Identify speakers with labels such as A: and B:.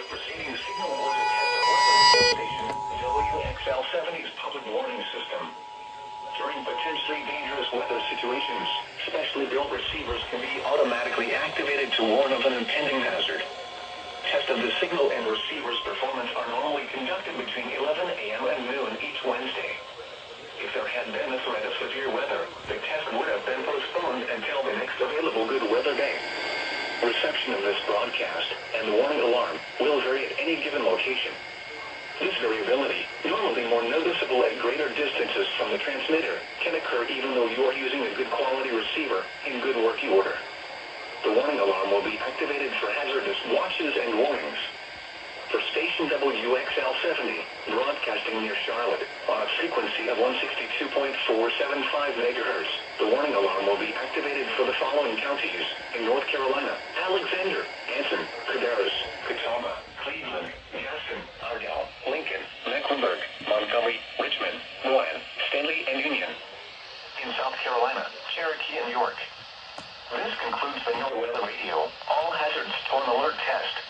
A: Receiving signal was a test of weather station WXL70's public warning system. During potentially dangerous weather situations, specially built receivers can be automatically activated to warn of an impending hazard. Tests of the signal and receiver's performance are normally conducted between 11 a.m. and noon each Wednesday. If there had been a threat of severe weather, the test would have been postponed until the next available good weather day. Reception of this broadcast and the warning alarm will vary at any given location. This variability, normally more noticeable at greater distances from the transmitter, can occur even though you are using a good quality receiver in good working order. The warning alarm will be activated for hazardous watches and warnings. For station WXL70, broadcasting near Charlotte, on a frequency of 162.475 MHz, the warning alarm will be activated for the following counties in North Carolina: Alexander, Anson, Cabarrus, Catawba, Cleveland, Jackson, Argyle, Lincoln, Mecklenburg, Montgomery, Richmond, Rowan, Stanley, and Union. In South Carolina, Cherokee, and York. This concludes the NOAA Weather Radio All Hazards Storm Alert Test.